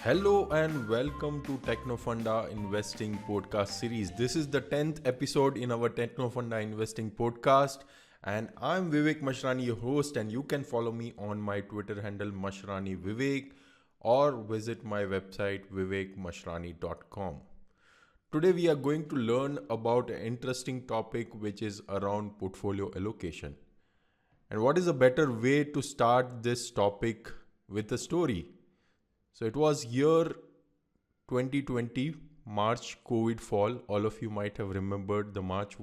Hello and welcome to Technofunda Investing Podcast series. This is the 10th episode in our Technofunda Investing Podcast, and I'm Vivek Mashrani, your host, and you can follow me on my Twitter handle Mashrani Vivek or visit my website vivekmashrani.com. Today we are going to learn about an interesting topic which is around portfolio allocation. And what is a better way to start this topic with a story? So it was year 2020, March COVID fall. All of you might have remembered the March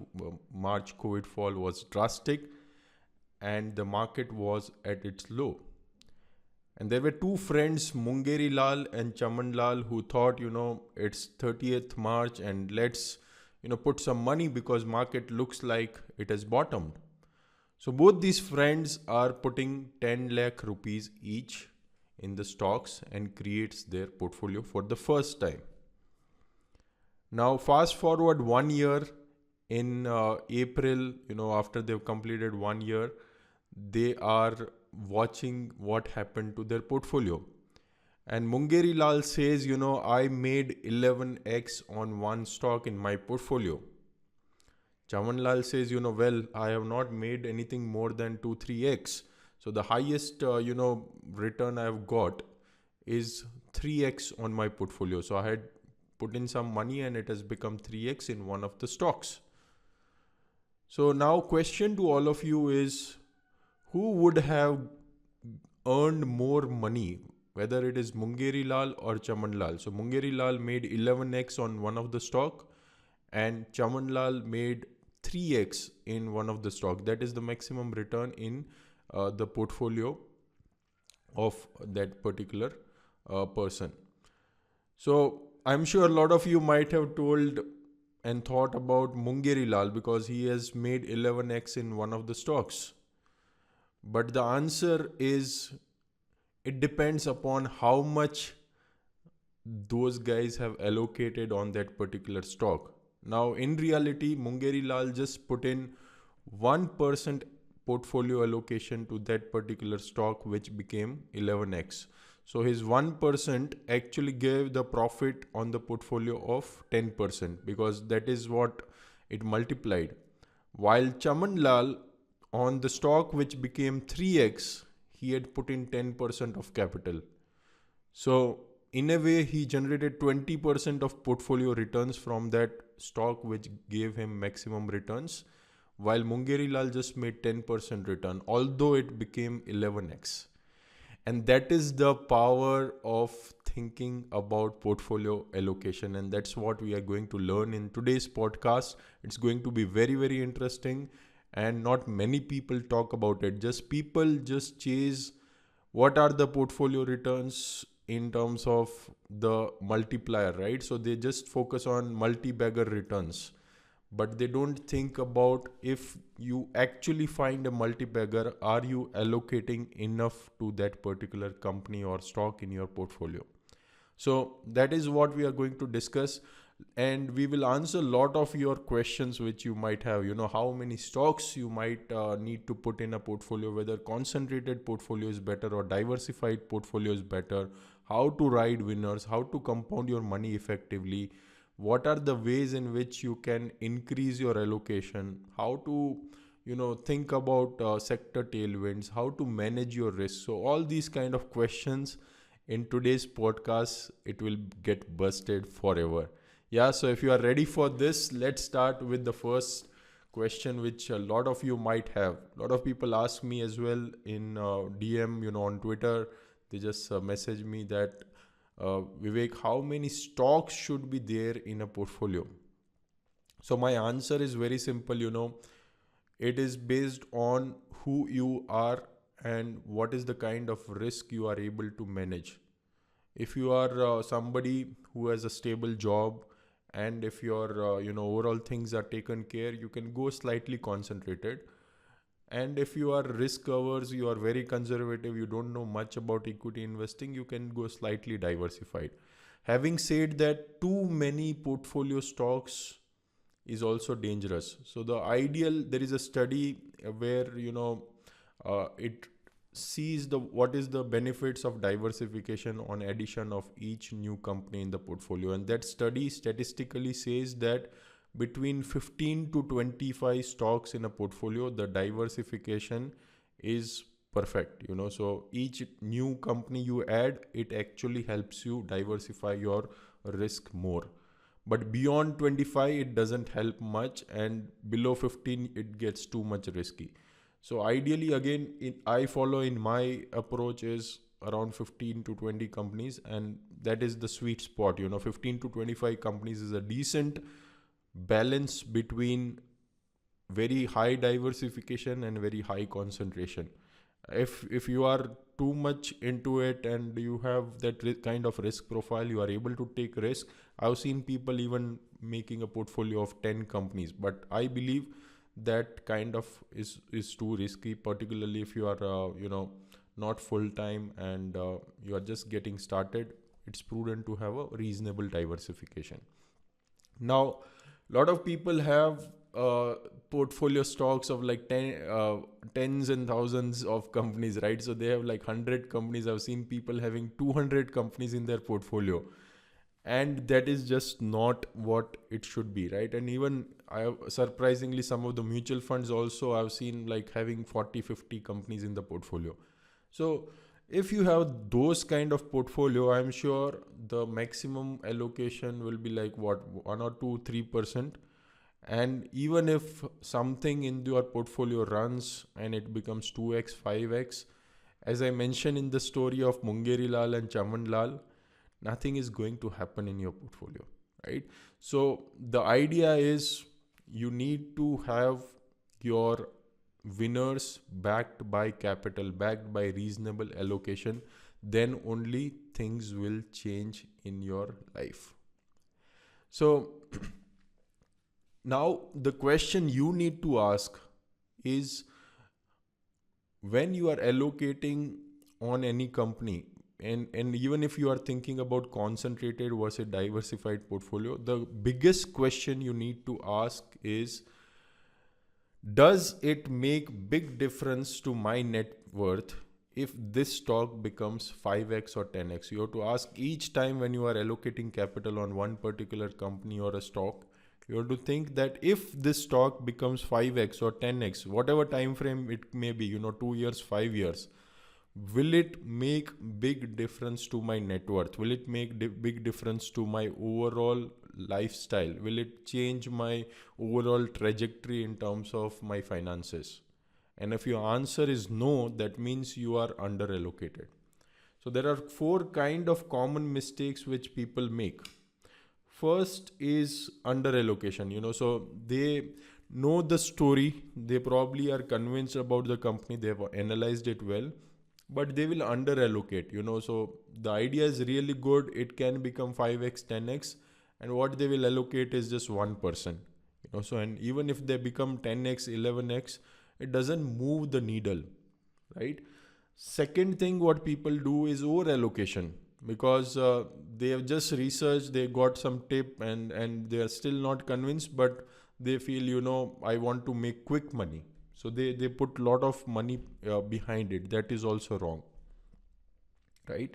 COVID fall was drastic and the market was at its low. And there were two friends, Mungeri Lal and Chaman Lal, who thought, it's 30th March and let's, put some money because market looks like it has bottomed. So both these friends are putting 10 lakh rupees each in the stocks and creates their portfolio for the first time. Now fast forward 1 year in April, after they've completed 1 year, they are watching what happened to their portfolio. And Mungeri Lal says, I made 11x on one stock in my portfolio. Chaman Lal says, well, I have not made anything more than 2-3x. So the highest, return I have got is 3x on my portfolio. So I had put in some money and it has become 3x in one of the stocks. So now question to all of you is, who would have earned more money, whether it is Mungeri Lal or Chaman Lal? So Mungeri Lal made 11x on one of the stock and Chaman Lal made 3x in one of the stock. That is the maximum return in the portfolio of that particular person. So I'm sure a lot of you might have told and thought about Mungeri Lal because he has made 11x in one of the stocks. But the answer is it depends upon how much those guys have allocated on that particular stock. Now in reality, Mungeri Lal just put in 1% portfolio allocation to that particular stock, which became 11x. So his 1% actually gave the profit on the portfolio of 10% because that is what it multiplied. While Chaman Lal on the stock which became 3x, he had put in 10% of capital. So in a way, he generated 20% of portfolio returns from that stock which gave him maximum returns, while Mungeri Lal just made 10% return, although it became 11x. And that is the power of thinking about portfolio allocation. And that's what we are going to learn in today's podcast. It's going to be very, very interesting. And not many people talk about it. People just chase what are the portfolio returns in terms of the multiplier, right? So they just focus on multi-bagger returns. But they don't think about if you actually find a multi-bagger, are you allocating enough to that particular company or stock in your portfolio? So that is what we are going to discuss, and we will answer a lot of your questions which you might have. How many stocks you might need to put in a portfolio, whether concentrated portfolio is better or diversified portfolio is better, how to ride winners, how to compound your money effectively, what are the ways in which you can increase your allocation, how to think about sector tailwinds, how to manage your risk. So all these kind of questions in today's podcast, it will get busted forever. Yeah, so if you are ready for this, let's start with the first question which a lot of you might have. A lot of people ask me as well in DM, on Twitter. They just message me that Vivek, how many stocks should be there in a portfolio? So my answer is very simple. It is based on who you are and what is the kind of risk you are able to manage. If you are somebody who has a stable job and if your overall things are taken care, you can go slightly concentrated. And if you are risk averse, you are very conservative, you don't know much about equity investing, you can go slightly diversified. Having said that, too many portfolio stocks is also dangerous. So the ideal, there is a study where it sees the what is the benefits of diversification on addition of each new company in the portfolio, and that study statistically says that between 15 to 25 stocks in a portfolio, the diversification is perfect. So each new company you add, it actually helps you diversify your risk more. But beyond 25 it doesn't help much, and below 15 it gets too much risky. So ideally, again, I follow in my approach is around 15 to 20 companies, and that is the sweet spot. 15 to 25 companies is a decent balance between very high diversification and very high concentration. If you are too much into it and you have that kind of risk profile, you are able to take risk. I've seen people even making a portfolio of 10 companies, but I believe that kind of is too risky, particularly if you are not full time and you are just getting started. It's prudent to have a reasonable diversification. Now, a lot of people have portfolio stocks of like tens and thousands of companies, right? So they have like 100 companies. I've seen people having 200 companies in their portfolio, and that is just not what it should be, right? And even surprisingly, some of the mutual funds also I've seen like having 40-50 companies in the portfolio. So if you have those kind of portfolio, I'm sure the maximum allocation will be like what, 1 or 2-3%. And even if something in your portfolio runs and it becomes 2x 5x, as I mentioned in the story of Mungeri Lal and Chaman Lal, nothing is going to happen in your portfolio, right? So the idea is you need to have your winners backed by capital, backed by reasonable allocation. Then only things will change in your life. So now the question you need to ask is, when you are allocating on any company, and even if you are thinking about concentrated versus diversified portfolio, the biggest question you need to ask is, does it make big difference to my net worth if this stock becomes 5x or 10x? You have to ask each time when you are allocating capital on one particular company or a stock. You have to think that if this stock becomes 5x or 10x, whatever time frame it may be, 2 years, 5 years, will it make big difference to my net worth? Will it make big difference to my overall lifestyle? Will it change my overall trajectory in terms of my finances? And if your answer is no, that means you are under allocated. So there are 4 kind of common mistakes which people make. First is under allocation. So they know the story, they probably are convinced about the company, they have analyzed it well, but they will under allocate. So the idea is really good, it can become 5x 10x, and what they will allocate is just 1%. So, and even if they become 10x 11x, it doesn't move the needle, right? Second thing what people do is over allocation, because they have just researched, they got some tip, and they are still not convinced, but they feel, I want to make quick money. So they put a lot of money behind it. That is also wrong, right?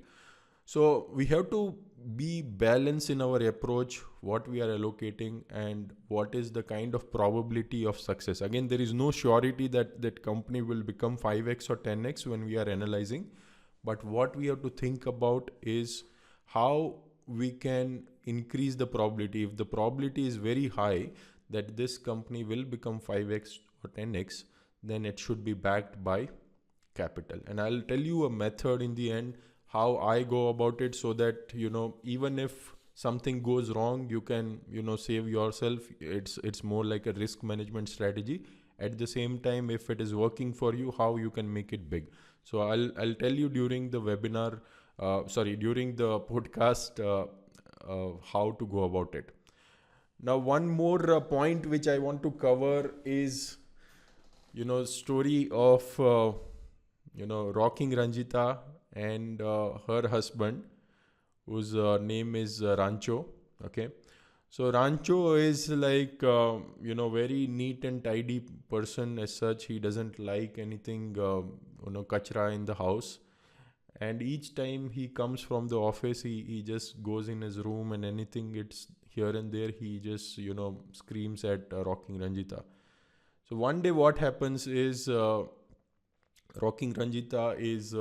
So we have to be balanced in our approach, what we are allocating and what is the kind of probability of success. Again, there is no surety that that company will become 5x or 10x when we are analyzing. But what we have to think about is how we can increase the probability. If the probability is very high that this company will become 5x or 10x, then it should be backed by capital. And I'll tell you a method in the end how I go about it, so that even if something goes wrong, you can save yourself. It's more like a risk management strategy. At the same time, if it is working for you, how you can make it big. So I'll tell you during the webinar, during the podcast, how to go about it. Now, one more point which I want to cover is, story of, rocking Ranjita and her husband, whose name is Rancho. Okay. So Rancho is like very neat and tidy person as such. He doesn't like anything kachra in the house. And each time he comes from the office, he just goes in his room, and anything it's here and there, he just screams at Rocking Ranjita. So one day what happens is Rocking Ranjita is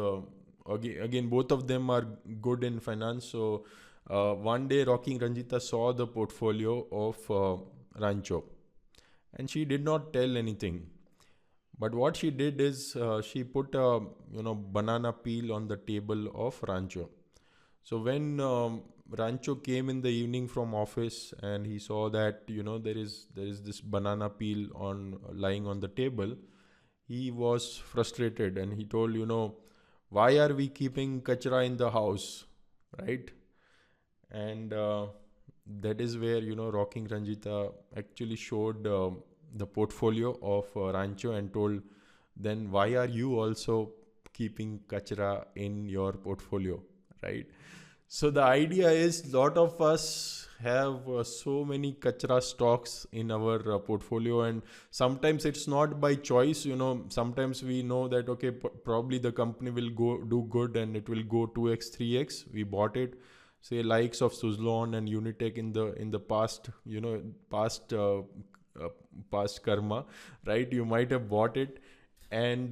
again both of them are good in finance. So one day Rocking Ranjita saw the portfolio of Rancho, and she did not tell anything. But what she did is she put a banana peel on the table of Rancho. So when Rancho came in the evening from office and he saw that there is this banana peel on lying on the table, he was frustrated and he told, why are we keeping kachra in the house, right? And that is where Rocking Ranjita actually showed the portfolio of Rancho and told, then why are you also keeping kachra in your portfolio, right? So the idea is lot of us have so many kachra stocks in our portfolio, and sometimes it's not by choice. Sometimes we know that okay, probably the company will go do good and it will go 2x 3x. We bought it, say likes of Suzlon and Unitech in the past, past past karma, right? You might have bought it, and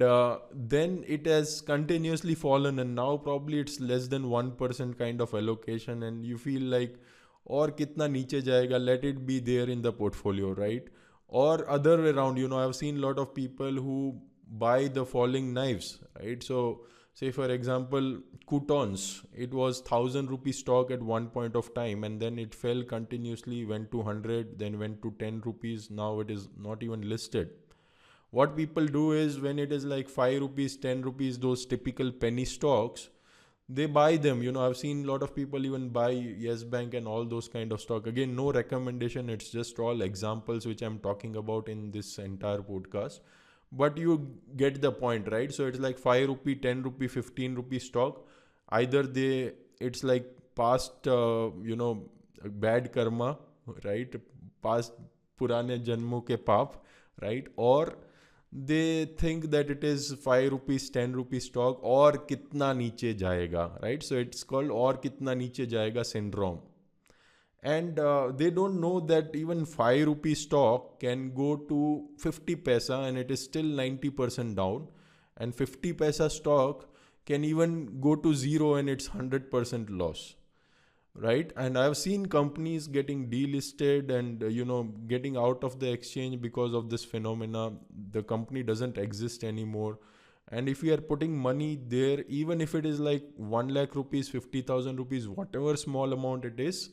then it has continuously fallen, and now probably it's less than 1% kind of allocation, and you feel like, or kitna niche jayega, let it be there in the portfolio, right? Or other way around, I've seen a lot of people who buy the falling knives, right? So say for example, Coutons, it was 1,000 rupee stock at one point of time, and then it fell continuously, went to 100, then went to 10 rupees. Now it is not even listed. What people do is when it is like 5 rupees, 10 rupees, those typical penny stocks, they buy them. I've seen a lot of people even buy Yes Bank and all those kind of stock. Again, no recommendation, it's just all examples which I'm talking about in this entire podcast. But you get the point, right? So it's like 5 rupee, 10 rupee, 15 rupee stock. Either it's like past, bad karma, right? Past purane janmo ke paap, right? Or they think that it is 5 rupees, 10 rupees stock, or kitna niche jayega, right? So it's called or kitna niche jayega syndrome. And they don't know that even 5 rupee stock can go to 50 paisa and it is still 90% down, and 50 paisa stock can even go to zero and it's 100% loss, right? And I've seen companies getting delisted and getting out of the exchange because of this phenomena. The company doesn't exist anymore, and if you are putting money there, even if it is like 1 lakh rupees, 50,000 rupees, whatever small amount it is,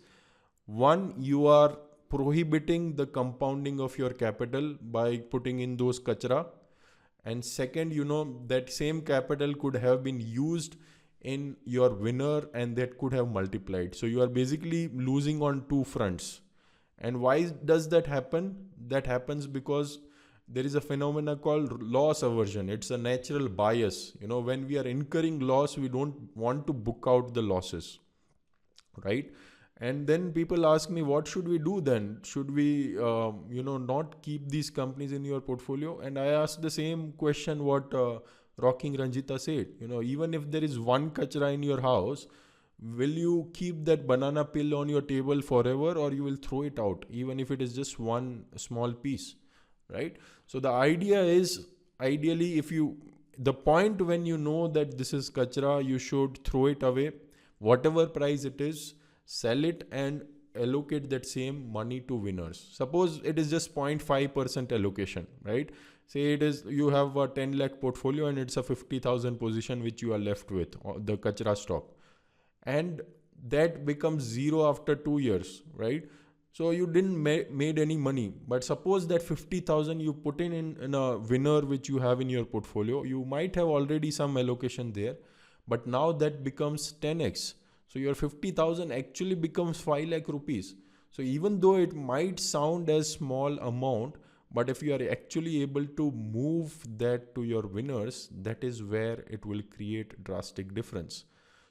one, you are prohibiting the compounding of your capital by putting in those kachra, and second, that same capital could have been used in your winner and that could have multiplied. So you are basically losing on two fronts. And why does that happen? That happens because there is a phenomena called loss aversion. It's a natural bias. When we are incurring loss, we don't want to book out the losses, right? And then people ask me, what should we do then? Should we, not keep these companies in your portfolio? And I ask the same question what Rocking Ranjita said. Even if there is one kachra in your house, will you keep that banana peel on your table forever, or you will throw it out, even if it is just one small piece, right? So the idea is, ideally, the point when you know that this is kachra, you should throw it away, whatever price it is, sell it and allocate that same money to winners. Suppose it is just 0.5% allocation, right? Say it is, you have a 10 lakh portfolio and it's a 50,000 position which you are left with, the kachra stock, and that becomes zero after 2 years, right? So you didn't made any money. But suppose that 50,000 you put in a winner which you have in your portfolio, you might have already some allocation there, but now that becomes 10x. So your 50,000 actually becomes 5 lakh rupees. So even though it might sound as small amount, but if you are actually able to move that to your winners, that is where it will create drastic difference.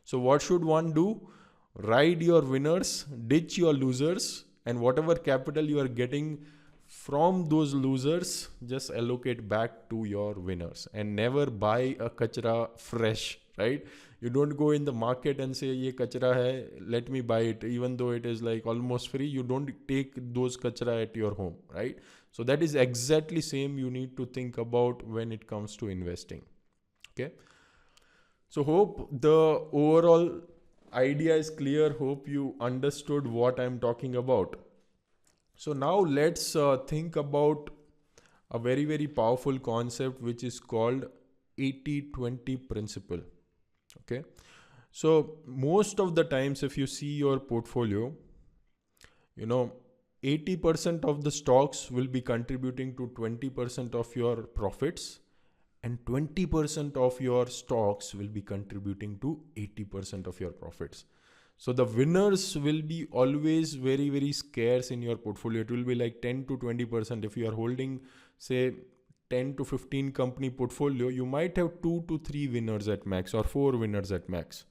So what should one do? Ride your winners, ditch your losers, and whatever capital you are getting from those losers, just allocate back to your winners, and never buy a kachra fresh, right? You don't go in the market and say ye kachra hai, let me buy it, even though it is like almost free. You don't take those kachra at your home, right? So that is exactly same you need to think about when it comes to investing. Okay, so hope the overall idea is clear. Hope you understood what I'm talking about. So now let's think about a very, very powerful concept which is called 80-20 principle. Okay. So most of the times if you see your portfolio, 80% of the stocks will be contributing to 20% of your profits, and 20% of your stocks will be contributing to 80% of your profits. So the winners will be always very, very scarce in your portfolio. It will be like 10 to 20%. If you are holding, say, 10 to 15 company portfolio, you might have 2 to 3 winners at max, or 4 winners at max,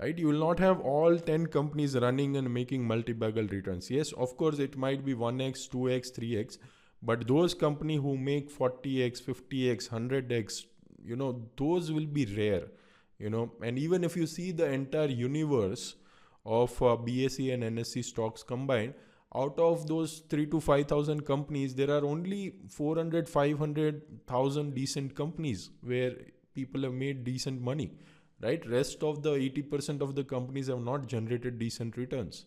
right? You will not have all 10 companies running and making multi-bagel returns. Yes, of course, it might be 1x, 2x, 3x, but those companies who make 40x, 50x, 100x, those will be rare, and even if you see the entire universe of BSE and NSE stocks combined, out of those 3 to 5,000 companies, there are only 400, 500,000 decent companies where people have made decent money, right? Rest of the 80% of the companies have not generated decent returns.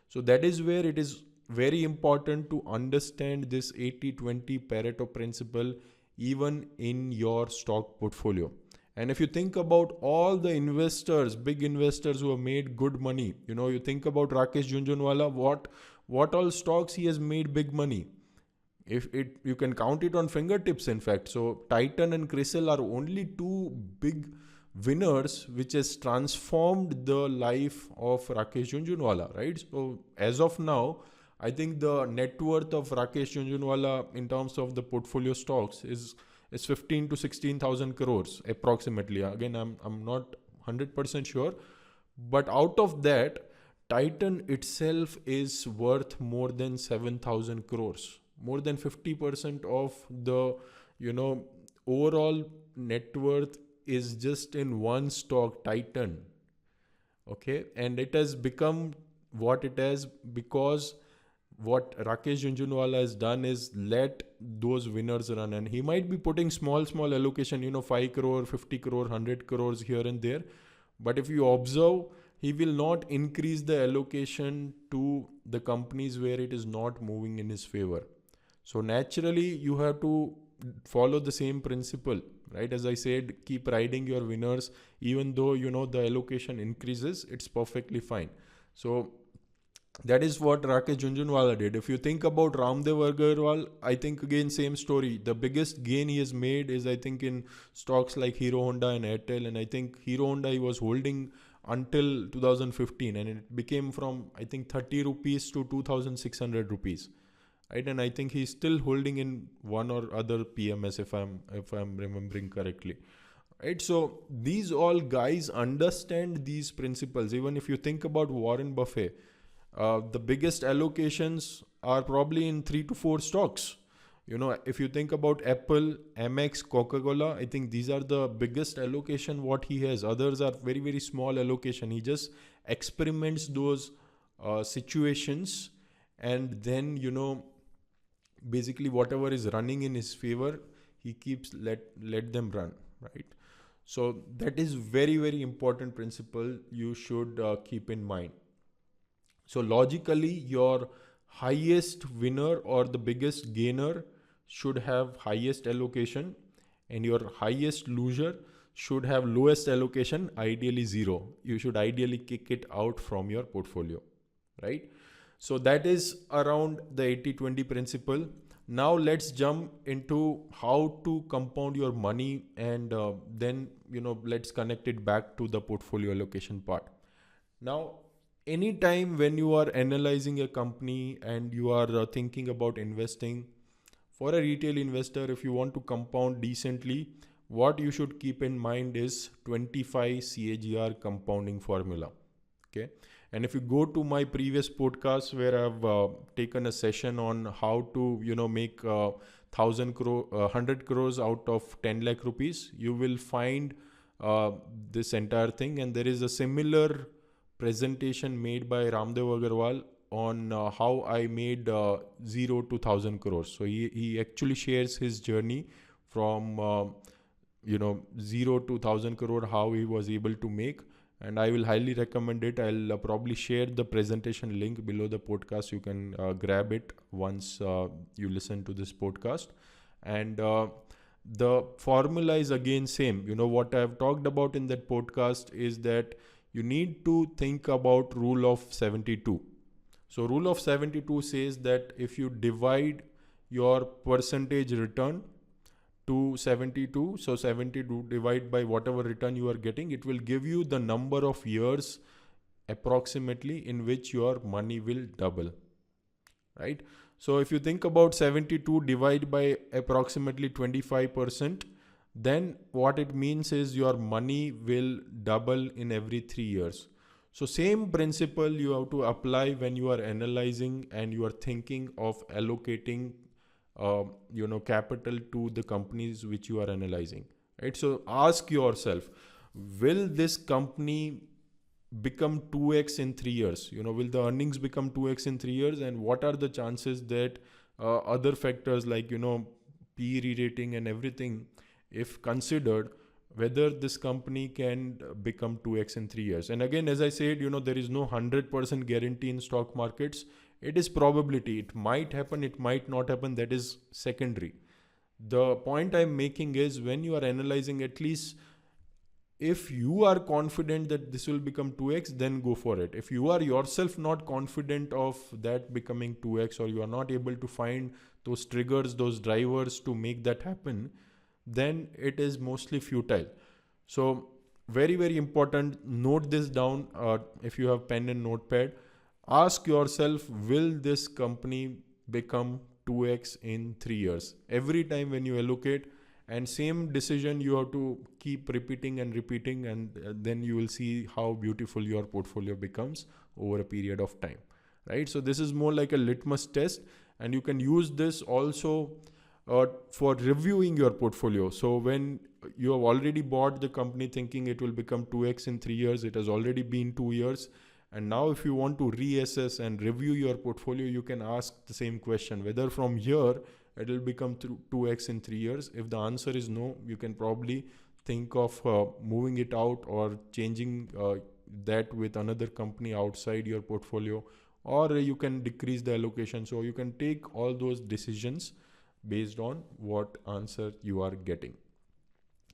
So that is where it is very important to understand this 80-20 Pareto principle even in your stock portfolio. And if you think about all the investors, big investors who have made good money, you think about Rakesh Jhunjhunwala, what all stocks he has made big money. You can count it on fingertips, in fact. So Titan and CRISIL are only two big winners which has transformed the life of Rakesh Jhunjhunwala, right? So as of now, I think the net worth of Rakesh Jhunjhunwala in terms of the portfolio stocks is 15 to 16,000 crores approximately. Again, I'm not 100% sure, but out of that, Titan itself is worth more than 7,000 crores. More than 50% of the overall net worth is just in one stock, Titan. Okay, and it has become what it has because what Rakesh Jhunjhunwala has done is let those winners run, and he might be putting small allocation, 5 crore, 50 crore, 100 crores here and there. But if you observe, he will not increase the allocation to the companies where it is not moving in his favor. So naturally, you have to follow the same principle, right? As I said, keep riding your winners, even though, the allocation increases, it's perfectly fine. So that is what Rakesh Jhunjhunwala did. If you think about Ramdev Agarwal, I think again same story. The biggest gain he has made is I think in stocks like Hero Honda and Airtel, and I think Hero Honda he was holding until 2015, and it became from I think 30 rupees to 2,600 rupees, right? And I think he's still holding in one or other PMS if I'm remembering correctly, right? So these all guys understand these principles. Even if you think about Warren Buffett, the biggest allocations are probably in 3 to 4 stocks. If you think about Apple, Amex, Coca-Cola, I think these are the biggest allocation what he has. Others are very, very small allocation. He just experiments those situations, and then, basically whatever is running in his favor, he keeps let them run, right? So that is very, very important principle you should keep in mind. So logically, your highest winner or the biggest gainer should have highest allocation, and your highest loser should have lowest allocation, ideally 0. You should ideally kick it out from your portfolio, right? So that is around the 80-20 principle. Now let's jump into how to compound your money, and then, let's connect it back to the portfolio allocation part. Now, anytime when you are analyzing a company and you are thinking about investing, for a retail investor, if you want to compound decently, what you should keep in mind is 25 CAGR compounding formula. Okay. And if you go to my previous podcast where I've taken a session on how to, make 100 crores out of 10 lakh rupees, you will find this entire thing. And there is a similar presentation made by Ramdev Agarwal on how I made 0 to 1000 crores. So he actually shares his journey from 0 to 1000 crore, how he was able to make. And I will highly recommend it. I'll probably share the presentation link below the podcast. You can grab it once you listen to this podcast. And the formula is again same. What I've talked about in that podcast is that you need to think about rule of 72. So rule of 72 says that if you divide your percentage return to 72, so 72 divide by whatever return you are getting, it will give you the number of years approximately in which your money will double, right? So if you think about 72 divide by approximately 25%, then what it means is your money will double in every 3 years. So same principle you have to apply when you are analyzing and you are thinking of allocating capital to the companies which you are analyzing, right? So ask yourself, will this company become 2x in 3 years? Will the earnings become 2x in 3 years? And what are the chances that other factors like, PE re-rating and everything, if considered, whether this company can become 2x in 3 years? And again, as I said, there is no 100% guarantee in stock markets. It is probability. It might happen, it might not happen. That is secondary. The point I'm making is when you are analyzing, at least if you are confident that this will become 2x, then go for it. If you are yourself not confident of that becoming 2x, or you are not able to find those triggers, those drivers to make that happen, then it is mostly futile. So very, very important. Note this down if you have pen and notepad. Ask yourself, will this company become 2x in 3 years? Every time when you allocate, and same decision you have to keep repeating, and then you will see how beautiful your portfolio becomes over a period of time, right? So this is more like a litmus test, and you can use this also for reviewing your portfolio. So when you have already bought the company thinking it will become 2x in 3 years, it has already been 2 years. And now if you want to reassess and review your portfolio, you can ask the same question, whether from here it will become 2x in 3 years. If the answer is no, you can probably think of moving it out or changing that with another company outside your portfolio, or you can decrease the allocation. So you can take all those decisions based on what answer you are getting.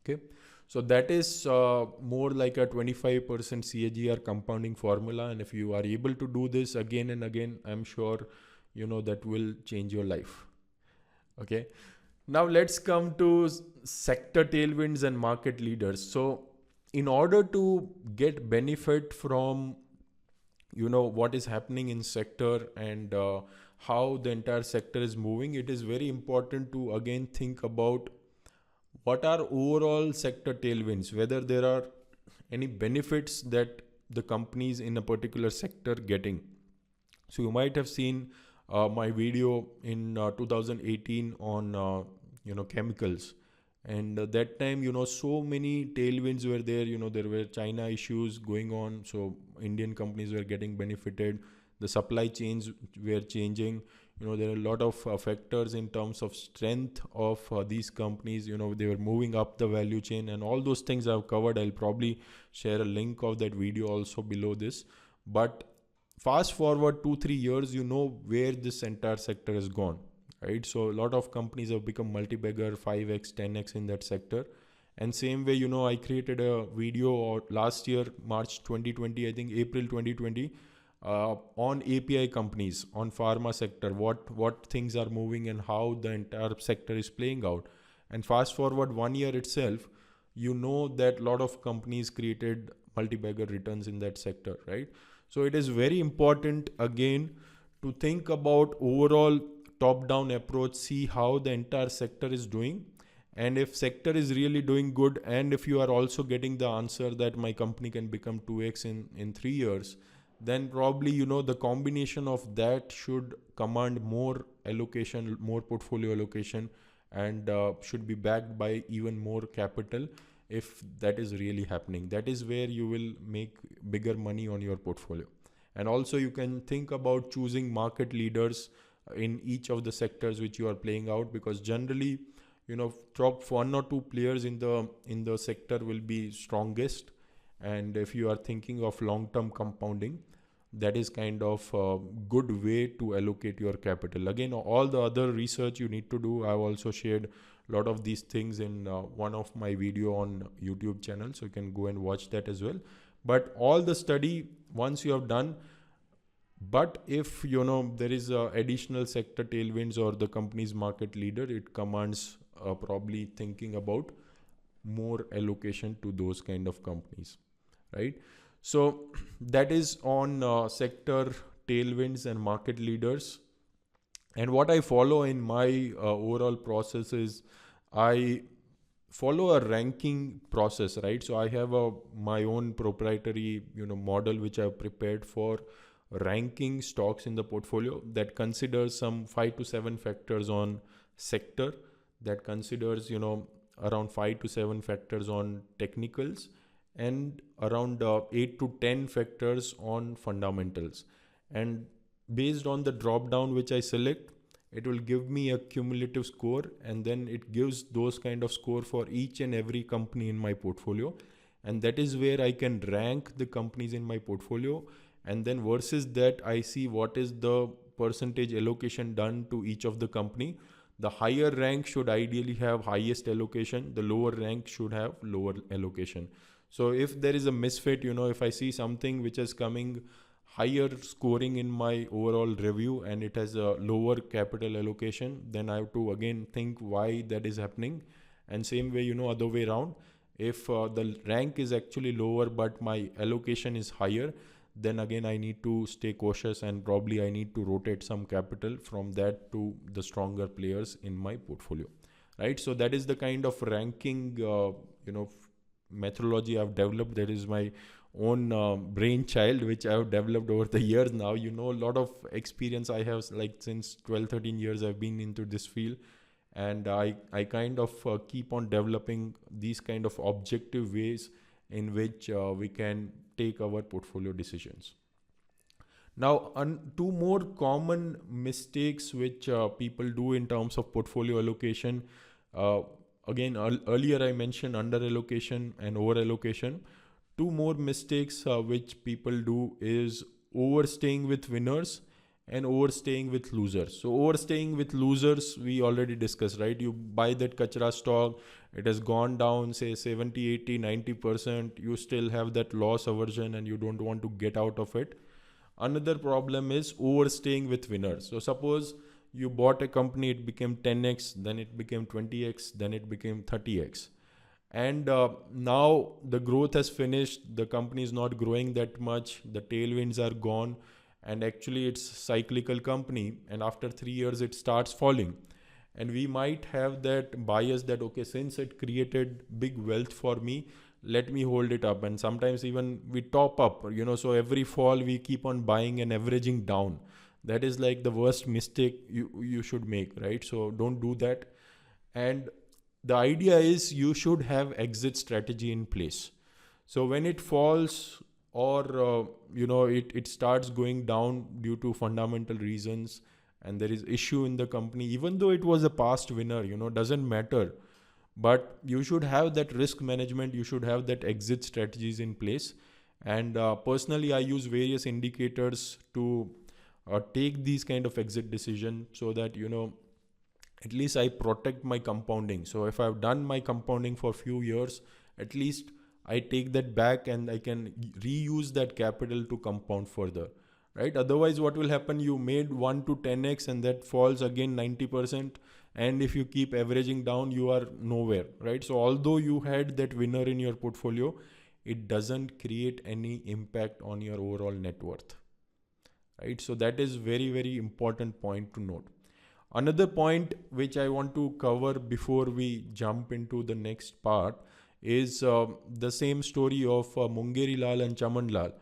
Okay. So that is more like a 25% CAGR compounding formula. And if you are able to do this again and again, I'm sure, that will change your life. Okay. Now let's come to sector tailwinds and market leaders. So in order to get benefit from, what is happening in sector and how the entire sector is moving, it is very important to again think about what are overall sector tailwinds, whether there are any benefits that the companies in a particular sector getting. So you might have seen my video in 2018 on chemicals, and that time so many tailwinds were there. There were China issues going on, so Indian companies were getting benefited. The supply chains were changing. There are a lot of factors in terms of strength of these companies. They were moving up the value chain, and all those things I've covered. I'll probably share a link of that video also below this. But fast forward 2-3 years, where this entire sector has gone, right? So a lot of companies have become multi-bagger, 5x, 10x in that sector. And same way, I created a video last year, March 2020, I think April 2020, on API companies, on pharma sector, what things are moving and how the entire sector is playing out. And fast forward 1 year itself, that a lot of companies created multi-bagger returns in that sector, right? So it is very important again to think about overall top-down approach, see how the entire sector is doing. And if sector is really doing good, and if you are also getting the answer that my company can become 2x in 3 years, then probably, the combination of that should command more allocation, more portfolio allocation, and should be backed by even more capital. If that is really happening, that is where you will make bigger money on your portfolio. And also you can think about choosing market leaders in each of the sectors which you are playing out, because generally, top one or two players in the sector will be strongest. And if you are thinking of long term compounding, that is kind of a good way to allocate your capital. Again, all the other research you need to do, I've also shared a lot of these things in one of my video on YouTube channel, so you can go and watch that as well. But all the study, once you have done, but if there is additional sector tailwinds or the company's market leader, it commands probably thinking about more allocation to those kind of companies, right? So that is on sector tailwinds and market leaders. And what I follow in my overall process is I follow a ranking process, right? So I have my own proprietary model which I've prepared for ranking stocks in the portfolio, that considers some 5 to 7 factors on sector, that considers around 5 to 7 factors on technicals, and around 8 to 10 factors on fundamentals. And based on the drop down which I select, it will give me a cumulative score, and then it gives those kind of score for each and every company in my portfolio. And that is where I can rank the companies in my portfolio. And then versus that, I see what is the percentage allocation done to each of the company. The higher rank should ideally have highest allocation. The lower rank should have lower allocation. So if there is a misfit, if I see something which is coming higher scoring in my overall review and it has a lower capital allocation, then I have to again think why that is happening. And same way, other way around, if the rank is actually lower but my allocation is higher, then again I need to stay cautious and probably I need to rotate some capital from that to the stronger players in my portfolio, right? So that is the kind of ranking methodology I've developed. That is my own brainchild which I've developed over the years. Now a lot of experience I have, like since 12-13 years I've been into this field, and I kind of keep on developing these kind of objective ways in which we can take our portfolio decisions. Now, two more common mistakes which people do in terms of portfolio allocation. Again, earlier I mentioned under allocation and over allocation. Two more mistakes which people do is overstaying with winners and overstaying with losers. So overstaying with losers, we already discussed, right? You buy that kachra stock, it has gone down say 70, 80, 90%. You still have that loss aversion and you don't want to get out of it. Another problem is overstaying with winners. So suppose you bought a company, it became 10x, then it became 20x, then it became 30x. And now the growth has finished, the company is not growing that much, the tailwinds are gone, and actually it's cyclical company, and after 3 years it starts falling. And we might have that bias that, okay, since it created big wealth for me, let me hold it up. And sometimes even we top up, so every fall we keep on buying and averaging down. That is like the worst mistake you should make, right? So don't do that. And the idea is you should have exit strategy in place. So when it falls or it starts going down due to fundamental reasons and there is issue in the company, even though it was a past winner, doesn't matter. But you should have that risk management, you should have that exit strategies in place. And personally, I use various indicators to take these kind of exit decision so that, at least I protect my compounding. So if I've done my compounding for a few years, at least I take that back and I can reuse that capital to compound further, right? Otherwise, what will happen? You made 1 to 10x and that falls again 90%. And if you keep averaging down, you are nowhere, right? So although you had that winner in your portfolio, it doesn't create any impact on your overall net worth, right? So that is very, very important point to note. Another point which I want to cover before we jump into the next part is the same story of Mungeri Lal and Chaman Lal.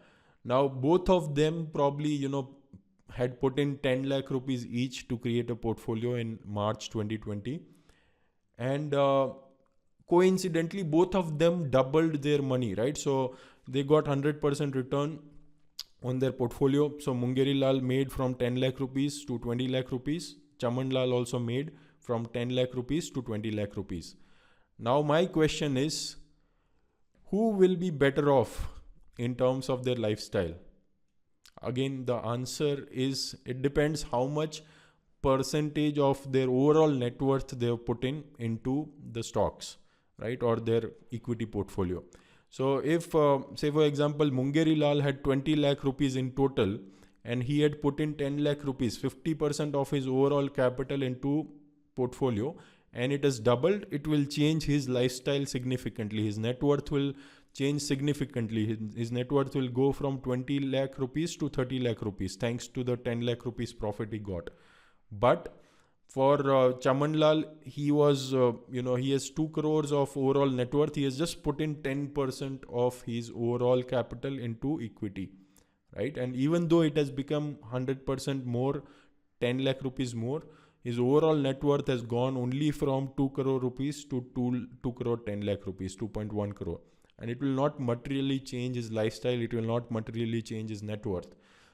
Now, both of them probably, had put in 10 lakh rupees each to create a portfolio in March 2020. And coincidentally, both of them doubled their money, right? So they got 100% return on their portfolio. So Mungeri Lal made from 10 lakh rupees to 20 lakh rupees. Chaman Lal also made from 10 lakh rupees to 20 lakh rupees. Now, my question is, who will be better off in terms of their lifestyle? Again, the answer is it depends how much percentage of their overall net worth they have put in into the stocks, right, or their equity portfolio. So if, say for example, Mungeri Lal had 20 lakh rupees in total and he had put in 10 lakh rupees, 50% of his overall capital into portfolio, and it has doubled, it will change his lifestyle significantly. His net worth will change significantly. His net worth will go from 20 lakh rupees to 30 lakh rupees thanks to the 10 lakh rupees profit he got. But for Chaman Lal, he was, he has 2 crores of overall net worth. He has just put in 10% of his overall capital into equity, right? And even though it has become 100% more, 10 lakh rupees more, his overall net worth has gone only from 2 crore rupees to 2 crore 10 lakh rupees, 2.1 crore. And it will not materially change his lifestyle. It will not materially change his net worth.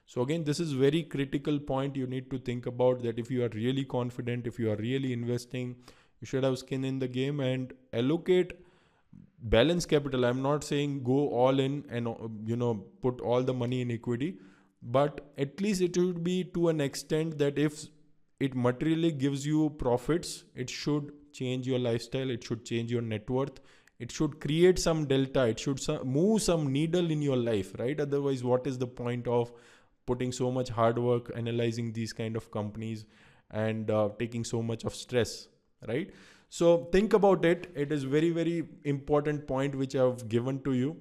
So again, this is very critical point you need to think about, that if you are really confident, if you are really investing, you should have skin in the game and allocate balance capital. I'm not saying go all in and, put all the money in equity, but at least it should be to an extent that if it materially gives you profits, it should change your lifestyle. It should change your net worth. It should create some delta. It should move some needle in your life, right? Otherwise, what is the point of putting so much hard work, analyzing these kind of companies and taking so much of stress, right? So think about it. It is very, very important point which I've given to you,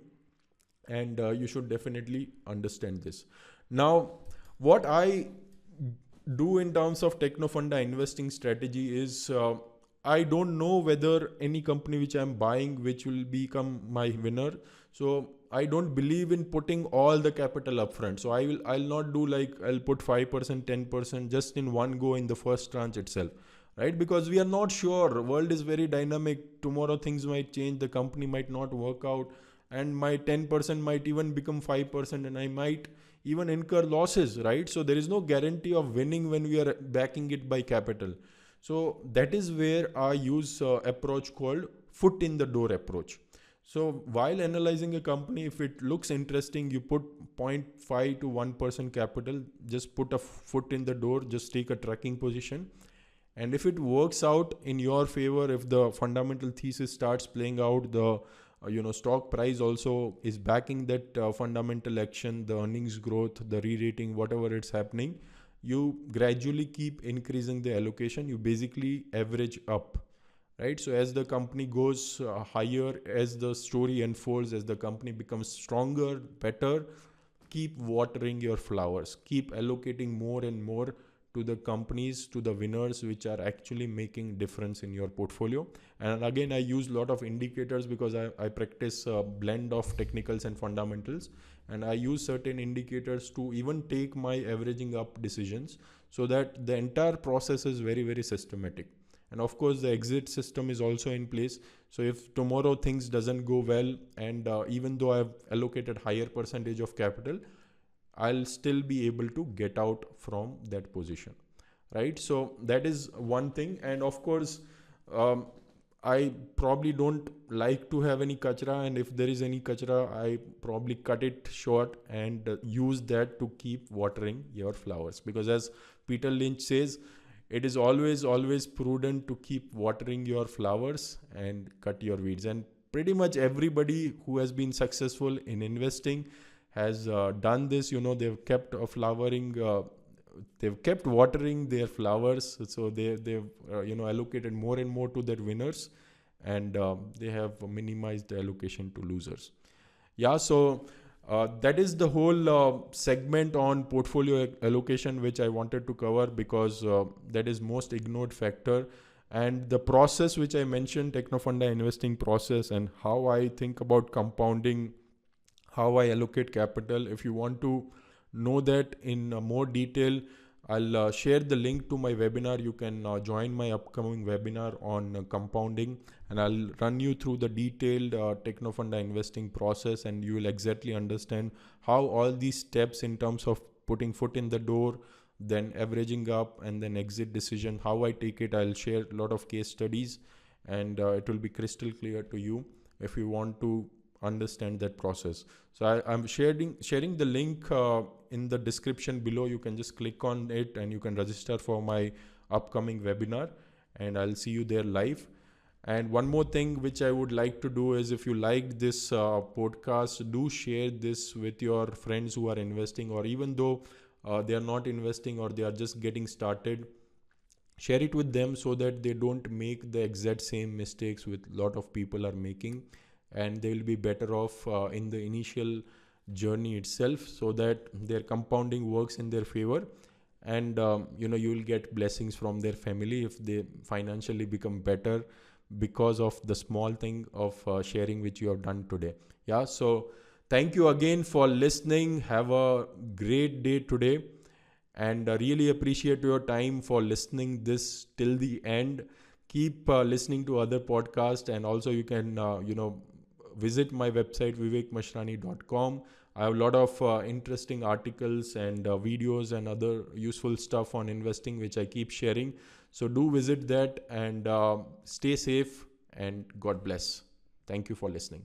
and you should definitely understand this. Now, what I do in terms of Technofunda investing strategy is I don't know whether any company which I'm buying which will become my winner. So I don't believe in putting all the capital upfront. So I'll not do like I'll put 5%, 10% just in one go in the first tranche itself, right? Because we are not sure. The world is very dynamic. Tomorrow things might change. The company might not work out, and my 10% might even become 5%, and I might even incur losses, right? So there is no guarantee of winning when we are backing it by capital. So that is where I use approach called foot in the door approach. So while analyzing a company, if it looks interesting, you put 0.5 to 1% capital, just put a foot in the door, just take a tracking position. And if it works out in your favor, if the fundamental thesis starts playing out, the stock price also is backing that fundamental action, the earnings growth, the re-rating, whatever it's happening, you gradually keep increasing the allocation. You basically average up, right? So as the company goes higher, as the story unfolds, as the company becomes stronger, better, keep watering your flowers, keep allocating more and more to the companies, to the winners which are actually making difference in your portfolio. And again, I use a lot of indicators because I practice a blend of technicals and fundamentals, and I use certain indicators to even take my averaging up decisions, so that the entire process is very, very systematic. And of course, the exit system is also in place. So if tomorrow things doesn't go well, and even though I've allocated higher percentage of capital, I'll still be able to get out from that position, right? So that is one thing. And of course, I probably don't like to have any kachra, and if there is any kachra, I probably cut it short and use that to keep watering your flowers. Because as Peter Lynch says, it is always prudent to keep watering your flowers and cut your weeds. And pretty much everybody who has been successful in investing has done this. They've kept flowering, they've kept watering their flowers. So they've allocated more and more to their winners, and they have minimized the allocation to losers. Yeah, so that is the whole segment on portfolio allocation which I wanted to cover, because that is most ignored factor. And the process which I mentioned, Technofunda investing process, and how I think about compounding, how I allocate capital. If you want to know that in more detail, I'll share the link to my webinar. You can join my upcoming webinar on compounding, and I'll run you through the detailed Technofunda investing process, and you will exactly understand how all these steps in terms of putting foot in the door, then averaging up, and then exit decision, how I take it. I'll share a lot of case studies, and it will be crystal clear to you if you want to understand that process. So I'm sharing the link in the description below. You can just click on it and you can register for my upcoming webinar, and I'll see you there live. And one more thing which I would like to do is, if you liked this podcast, do share this with your friends who are investing, or even though they are not investing or they are just getting started. Share it with them so that they don't make the exact same mistakes with a lot of people are making, and they will be better off in the initial journey itself, so that their compounding works in their favor, and you will get blessings from their family if they financially become better because of the small thing of sharing which you have done today. Yeah, so thank you again for listening. Have a great day today, and really appreciate your time for listening this till the end. Keep listening to other podcasts, and also you can visit my website vivekmashrani.com. I have a lot of interesting articles and videos and other useful stuff on investing which I keep sharing. So do visit that, and stay safe, and God bless. Thank you for listening.